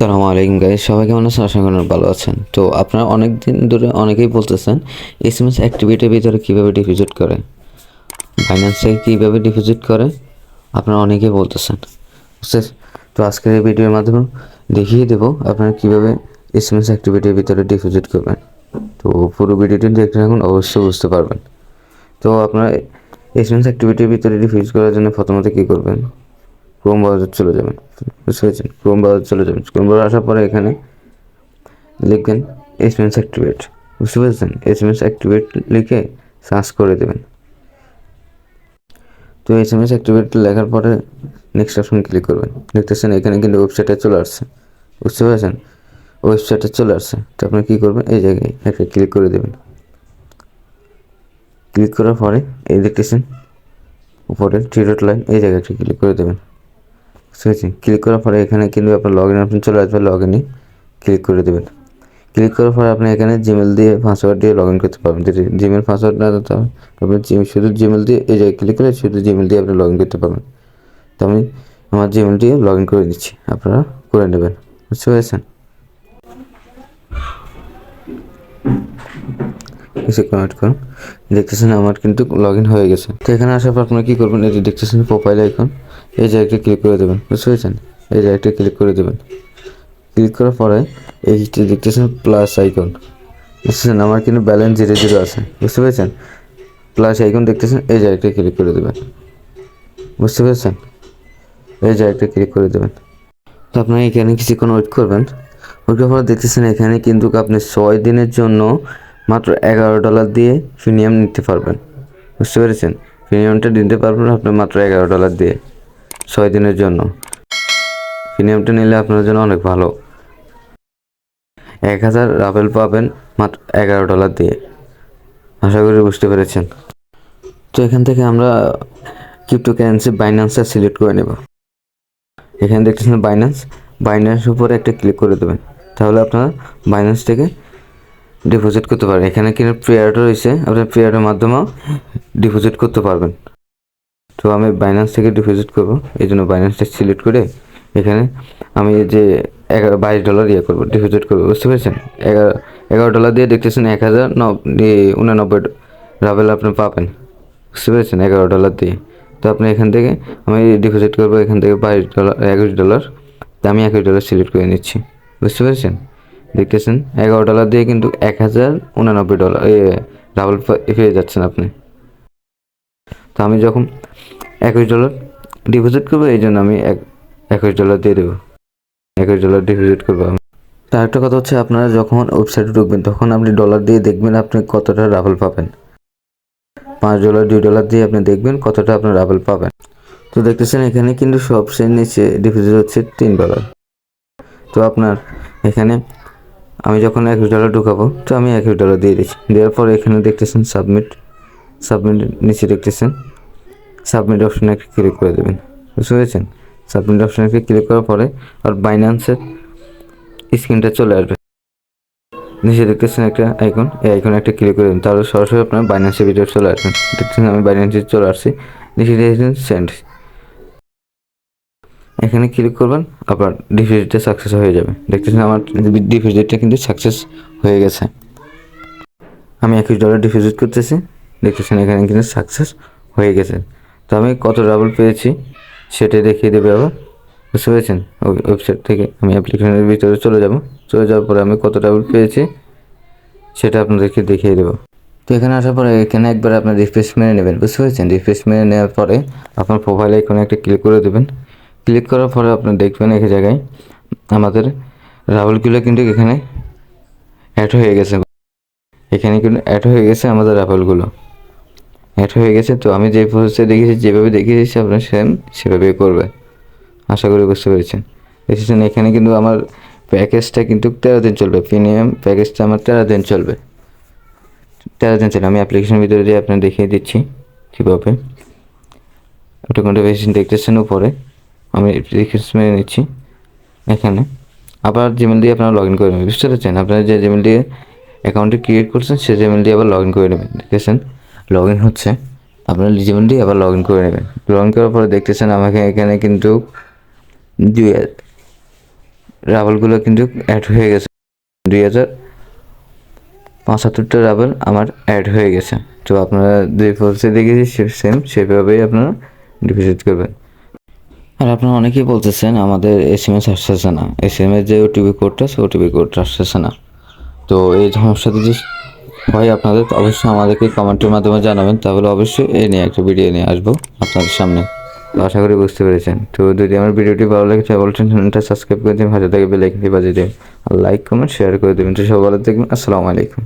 আসসালামু আলাইকুম গাইস, সবাই কেমন আছেন? আশা করি ভালো আছেন। তো আপনারা অনেক দিন ধরে অনেকেই বলতেছেন এসএমএস অ্যাক্টিভিটির ভিতরে কীভাবে ডিপোজিট করে, বাইন্যান্স থেকে কীভাবে ডিপোজিট করে, আপনারা অনেকেই বলতেছেন। বুঝছেন? তো আজকের এই ভিডিওর মাধ্যমে দেখিয়ে দেবো আপনারা কীভাবে এসএমএস অ্যাক্টিভিটির ভিতরে ডিপোজিট করবেন। তো পুরো ভিডিওটি দেখতে থাকুন, অবশ্যই বুঝতে পারবেন। তো আপনারা এসএমএস অ্যাক্টিভিটির ভিতরে ডিপোজিট করার জন্য প্রথমত কী করবেন, ক্রোম ব্রাউজার চলে যাবেন। বুঝতে পেরেছেন? ক্রোম ব্রাউজার চলে যাবেন। ক্রোম ব্রাউজার আসার পরে এখানে লিখবেন এসএমএস অ্যাক্টিভেট। বুঝতে পেরেছেন? এসএমএস অ্যাক্টিভেট লিখে সার্চ করে দেবেন। তো এসএমএস অ্যাক্টিভেট লেখার পরে নেক্সট অপশন ক্লিক করবেন। দেখতেছেন এখানে কিন্তু ওয়েবসাইটে চলে আসছে। বুঝতে পেরেছেন? ওয়েবসাইটে চলে আসছে। তো আপনি কী করবেন, এই জায়গায় একটা ক্লিক করে দেবেন। ক্লিক করার পরে এই দেখতেছেন উপরে থ্রি ডট লাইন, এই জায়গাটা ক্লিক করে দেবেন। বুঝতে পেরেছেন? ক্লিক করার পরে এখানে কিন্তু আপনার লগ ইন অপশন চলে আসবে, লগ ইনে ক্লিক করে দেবেন। ক্লিক করার পরে আপনি এখানে জিমেল দিয়ে পাসওয়ার্ড দিয়ে লগ ইন করতে পারবেন। যদি জিমেল পাসওয়ার্ড না দিতে হবে আপনি শুধু জিমেল দিয়ে এই জায়গায় ক্লিক করে শুধু জিমেল দিয়ে আপনি লগ ইন করতে পারবেন। তো আমি আমার জিমেল দিয়ে লগ ইন করে দিচ্ছি, আপনারা করে নেবেন। বুঝতে পেরেছেন? কিছুক্ষণ ওয়েট করুন। দেখতেছেন আমার কিন্তু লগ ইন হয়ে গেছে। তো এখানে আসার পর আপনারা কী করবেন, এই যে দেখতেছেন প্রোফাইল আইকন, এই জায়গাটা ক্লিক করে দেবেন। বুঝতে পেরেছেন? এই জায়গাটা ক্লিক করে দেবেন। ক্লিক করার পরে এই যে দেখতেছেন প্লাস আইকন, বুঝতেছেন আমার কিন্তু ব্যালেন্স 0 আছে। বুঝতে পেরেছেন? প্লাস আইকন দেখতেছেন, এই জায়গাটা ক্লিক করে দেবেন। বুঝতে পেরেছেন? এই জায়গাটা ক্লিক করে দেবেন। তো আপনারা এখানে কিছুক্ষণ ওয়েট করবেন। ওয়েট করার পর দেখতেছেন এখানে কিন্তু আপনি 6 দিনের জন্য মাত্র $11 দিয়ে প্রিমিয়াম নিতে পারবেন। বুঝতে পেরেছেন? প্রিমিয়ামটা নিতে পারবেন আপনি মাত্র $11 দিয়ে 6 দিনের জন্য। প্রিমিয়ামটা নিলে আপনার জন্য অনেক ভালো। 1000 রাফেল পাবেন মাত্র $11 দিয়ে। আশা করি বুঝতে পেরেছেন। তো এখান থেকে আমরা ক্রিপ্টোকারেন্সি বাইন্যান্সটা সিলেক্ট করে নেব। এখানে দেখতেছেন বাইন্যান্সের উপরে একটা ক্লিক করে দেবেন। তাহলে আপনারা বাইন্যান্স থেকে ডিপোজিট করতে পারবেন। এখানে কিন্তু প্রেয়ার রয়েছে, আপনার প্রেয়ারের মাধ্যমেও ডিপোজিট করতে পারবেন। তো আমি বাইন্যান্স থেকে ডিপোজিট করব, এই জন্য বাইন্যান্সটা সিলেক্ট করে এখানে আমি যে $22 ইয়ে করবো, ডিপোজিট করবো। বুঝতে পেরেছেন? $11 দিয়ে দেখতেছেন 1089 রাভেল আপনি পাবেন। বুঝতে পেরেছেন? $11 দিয়ে। তো আপনি এখান থেকে আমি ডিপোজিট করবো এখান থেকে $21। তো আমি $21 সিলেক্ট করে নিচ্ছি। বুঝতে পেরেছেন? দেখতেছেন $11 দিয়ে কিন্তু $1089 রাভেল পেয়ে যাচ্ছেন আপনি। তো আমি যখন $21 ডিপোজিট করবো এই জন্য আমি $21 দিয়ে দেবো। $21 ডিপোজিট করবো আমি। তার একটা কথা হচ্ছে, আপনারা যখন ওয়েবসাইটে ঢুকবেন তখন আপনি ডলার দিয়ে দেখবেন আপনি কতটা রাফেল পাবেন। $5 $2 দিয়ে আপনি দেখবেন কতটা আপনার রাফেল পাবেন। তো দেখতেছেন এখানে কিন্তু সবচেয়ে নিচে ডিপোজিট হচ্ছে $3। তো আপনার এখানে আমি যখন $21 ঢুকাবো তো আমি $21 দিয়ে দিচ্ছি। দেওয়ার পর এখানে দেখতেছেন সাবমিট নিচে দেখতেছেন সাবমিট অপশানে একটা ক্লিক করে দেবেন। বুঝতে পেরেছেন? সাবমিট অপশানে ক্লিক করার পরে আর বাইন্যান্সের স্ক্রিনটা চলে আসবে। নিচে দেখতেছেন একটা আইকন, এই আইকনে একটা ক্লিক করে দেবেন, তাহলে সরাসরি আপনার বাইন্যান্সের ভিতরে চলে আসবেন। দেখছেন আমি বাইন্যান্সে চলে আসছি। নিচে দেখছেন সেন্ড, এখানে ক্লিক করবেন, আপনার ডিপোজিটটা সাকসেস হয়ে যাবে। দেখতেছেন আমার ডিপোজিটটা কিন্তু সাকসেস হয়ে গেছে। আমি $21 ডিপোজিট করতেছি, দেখতেছেন এখানে কিন্তু সাকসেস হয়ে গেছে। তো আমি কত রাভেল পেয়েছি সেটাই দেখিয়ে দেবে আবার। বুঝতে পেরেছেন? ওয়েবসাইট থেকে আমি অ্যাপ্লিকেশনের ভিতরে চলে যাওয়ার পরে আমি কত রাভেল পেয়েছি সেটা আপনাদেরকে দেখিয়ে দেবো। তো এখানে আসার পরে এখানে একবার আপনার রিফ্রেশ মেরে নেবেন। বুঝতে পেরেছেন? রিফ্রেশ মেরে নেওয়ার পরে আপনার প্রোফাইলে এখানে একটা ক্লিক করে দেবেন। ক্লিক করার পরে আপনি দেখবেন এক জায়গায় আমাদের রাভেলগুলো কিন্তু এখানে অ্যাড হয়ে গেছে। এখানে কিন্তু অ্যাড হয়ে গেছে আমাদের রাভেলগুলো অ্যাড হয়ে গেছে। তো আমি যে প্রসেসে দেখেছি, যেভাবে দেখিয়েছি আপনার সেভাবেই করবে। আশা করি বুঝতে পেরেছেন। দেখেছেন এখানে কিন্তু আমার প্যাকেজটা কিন্তু 13 দিন চলবে। প্রিমিয়াম প্যাকেজটা আমার 13 দিন চলবে। 13 দিন চলবে। আমি অ্যাপ্লিকেশনের ভিতরে দিয়ে আপনার দেখিয়ে দিচ্ছি কীভাবে। ওটা কোনটা বেশি দেখতেছেন উপরে, আমি রিকোয়েস্ট মেরে নিচ্ছি। এখানে আবার জিমেল দিয়ে আপনারা লগ ইন করে নেবেন। বুঝতে পেরেছেন? আপনারা যে জিমেল দিয়ে অ্যাকাউন্টটি ক্রিয়েট করছেন সেই জিমেল দিয়ে আবার লগ ইন করে নেবেন। দেখেছেন লগ ইন হচ্ছে, আপনার জিমেল দিয়ে আবার লগ ইন করে নেবেন। লগ ইন করার পরে দেখতেছেন আমাকে এখানে কিন্তু রাবারগুলো কিন্তু অ্যাড হয়ে গেছে। 2075টা রাবার আমার অ্যাড হয়ে গেছে। তো আপনারা যে প্রসেসে দেখেছি সেম সেভাবেই আপনারা ডিপোজিট করবেন। আর আপনারা অনেকেই বলতেছেন আমাদের SMS আসতেছে না, SMS যে ওটিপি কোডটা আছে ওটিপি কোডটা আসতেছে না। তো এই সমস্যা যদি হয় আপনাদের, অবশ্যই আমাদেরকে কমেন্টের মাধ্যমে জানাবেন, তাহলে অবশ্যই এই নিয়ে একটা ভিডিও নিয়ে আসবো আপনাদের সামনে। তো আশা করি বুঝতে পেরেছেন। তো যদি আমার ভিডিওটি ভালো লাগে তাহলে বলছেন চ্যানেলটা সাবস্ক্রাইব করে দিন, হাতে থেকে বেল আইকনটি বাজিয়ে দিন, আর লাইক কমেন্ট শেয়ার করে দেবেন। তো সবাই ভালো থাকবেন। আসসালামু আলাইকুম।